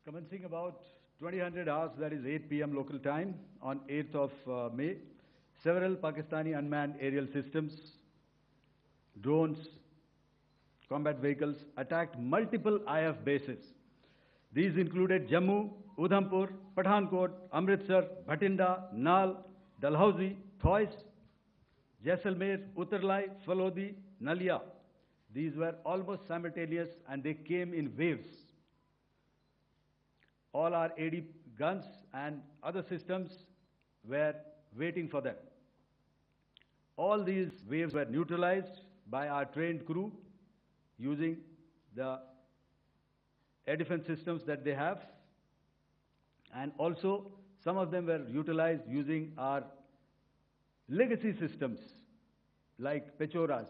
Commencing about 2000 hours, that is 8 p.m. local time, on 8th of May, several Pakistani unmanned aerial systems, drones, combat vehicles attacked multiple IF bases. These included Jammu, Udhampur, Pathankot, Amritsar, Bhatinda, Nal, Dalhousie, Thois, Jaisalmer, Uttarlai, Falodi, Nalia. These were almost simultaneous and they came in waves. All our AD guns and other systems were waiting for them. All these waves were neutralized by our trained crew using the air defense systems that they have, and also some of them were utilized using our legacy systems like Pechoras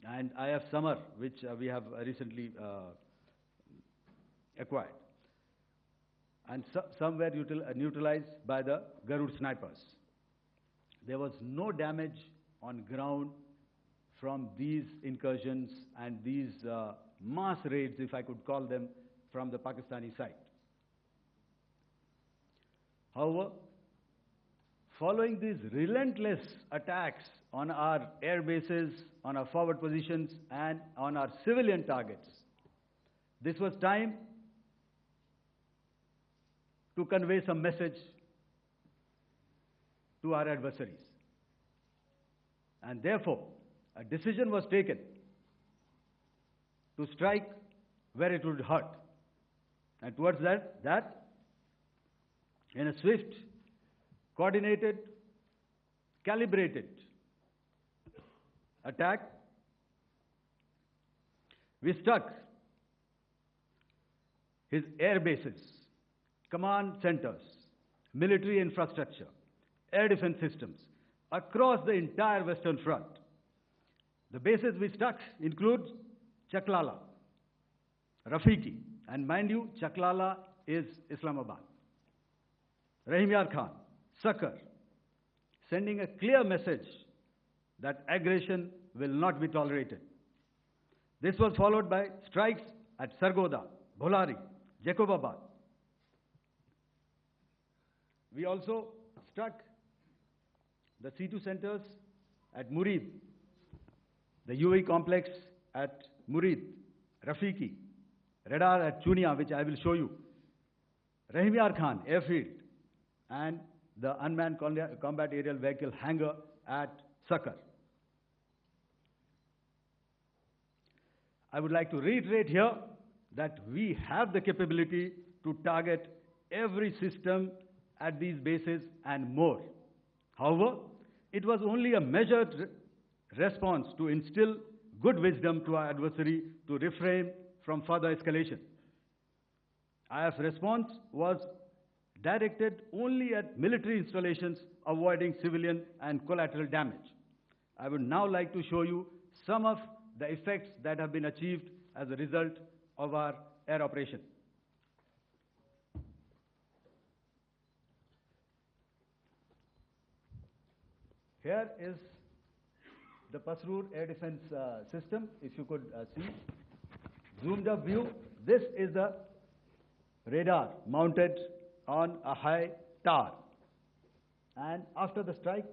and IF Summer, which we have recently acquired. And some were neutralized by the Garud snipers. There was no damage on ground from these incursions and these mass raids, if I could call them, from the Pakistani side. However, following these relentless attacks on our air bases, on our forward positions, and on our civilian targets, this was time to convey some message to our adversaries. And therefore, a decision was taken to strike where it would hurt. And towards that, in a swift, coordinated, calibrated attack, we struck his air bases, command centers, military infrastructure, air defense systems across the entire Western Front. The bases we struck include Chaklala, Rafiki, and mind you, Chaklala is Islamabad, Rahim Yar Khan, Sakar, sending a clear message that aggression will not be tolerated. This was followed by strikes at Sargoda, Bholari, Jacobabad. We also struck the C2 centers at Murid, the UAE complex at Murid, Rafiki, radar at Chunia, which I will show you, Rahim Yar Khan airfield, and the unmanned combat aerial vehicle hangar at Sakar. I would like to reiterate here that we have the capability to target every system at these bases and more. However, it was only a measured response to instill good wisdom to our adversary to refrain from further escalation. IF response was directed only at military installations, avoiding civilian and collateral damage. I would now like to show you some of the effects that have been achieved as a result of our air operation. Here is the Pasrur air defense system, if you could see. Zoomed up view, this is the radar mounted on a high tower. And after the strike,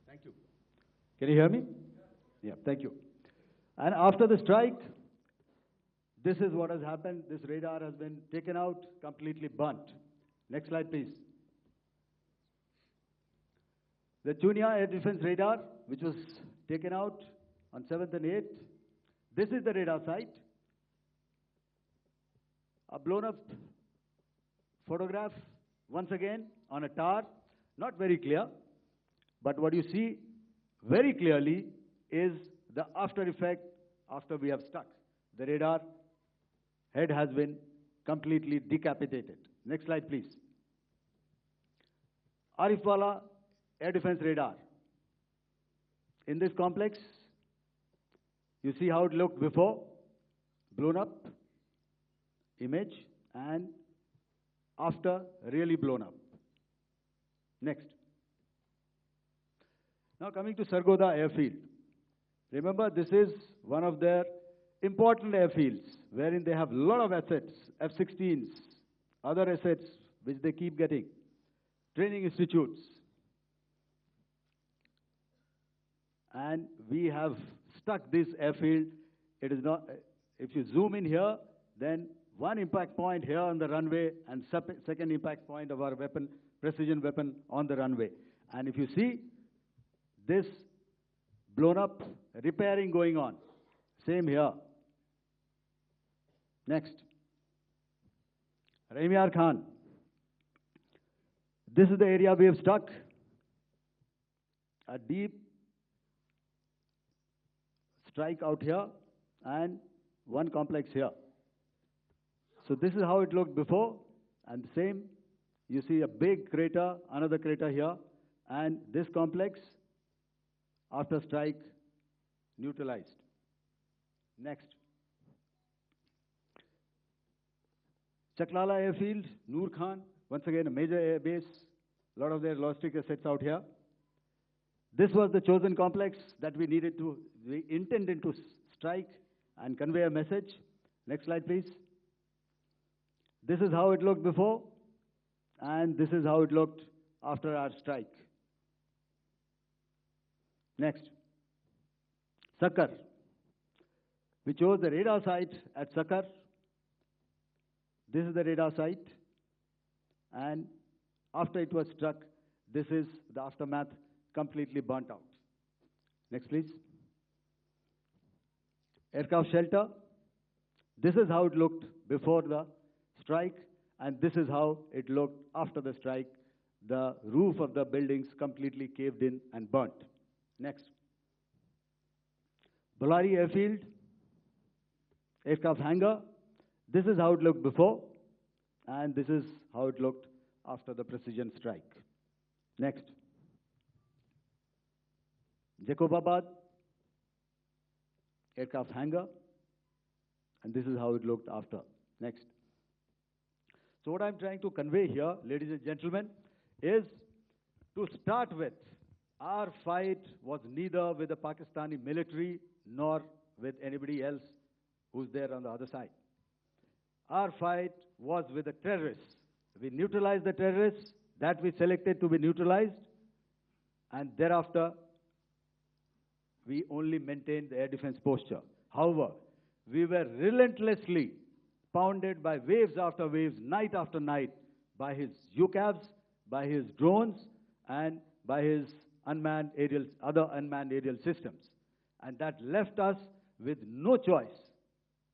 thank you. Can you hear me? Yeah, thank you. And after the strike, this is what has happened. This radar has been taken out, completely burnt. Next slide, please. The Chunia air defense radar, which was taken out on 7th and 8th. This is the radar site. A blown up photograph, once again, on a tower. Not very clear, but what you see very clearly is the after effect after we have struck. The radar head has been completely decapitated. Next slide, please. Arifwala air defense radar. In this complex, you see how it looked before, blown up image, and after really blown up. Next. Now coming to Sargodha airfield. Remember, this is one of their important airfields, wherein they have a lot of assets, F-16s, other assets which they keep getting, training institutes. And we have stuck this airfield. It is not, if you zoom in here, then one impact point here on the runway and second impact point of our weapon, precision weapon on the runway. And if you see this blown up, repairing going on. Same here. Next. Rahimyar Khan. This is the area we have struck. A deep strike out here and one complex here. So this is how it looked before, and same, you see a big crater, another crater here, and this complex, after strike, neutralized. Next. Chaklala airfield, Noor Khan, once again a major air base, a lot of their logistic assets out here. This was the chosen complex that we intended to strike and convey a message. Next slide, please. This is how it looked before, and this is how it looked after our strike. Next. Sakar. We chose the radar site at Sakar. This is the radar site, and after it was struck, this is the aftermath, completely burnt out. Next, please. Aircraft shelter. This is how it looked before the strike, and this is how it looked after the strike. The roof of the buildings completely caved in and burnt. Next. Bolari airfield, aircraft hangar. This is how it looked before, and this is how it looked after the precision strike. Next. Jacobabad, aircraft hangar, and this is how it looked after. Next. So what I'm trying to convey here, ladies and gentlemen, is to start with, our fight was neither with the Pakistani military nor with anybody else who's there on the other side. Our fight was with the terrorists. We neutralized the terrorists that we selected to be neutralized, and thereafter, we only maintained the air defense posture. However, we were relentlessly pounded by waves after waves, night after night, by his UCAVs, by his drones, and by his other unmanned aerial systems. And that left us with no choice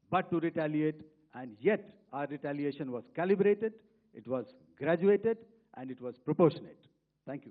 but to retaliate, and yet our retaliation was calibrated, it was graduated, and it was proportionate. Thank you.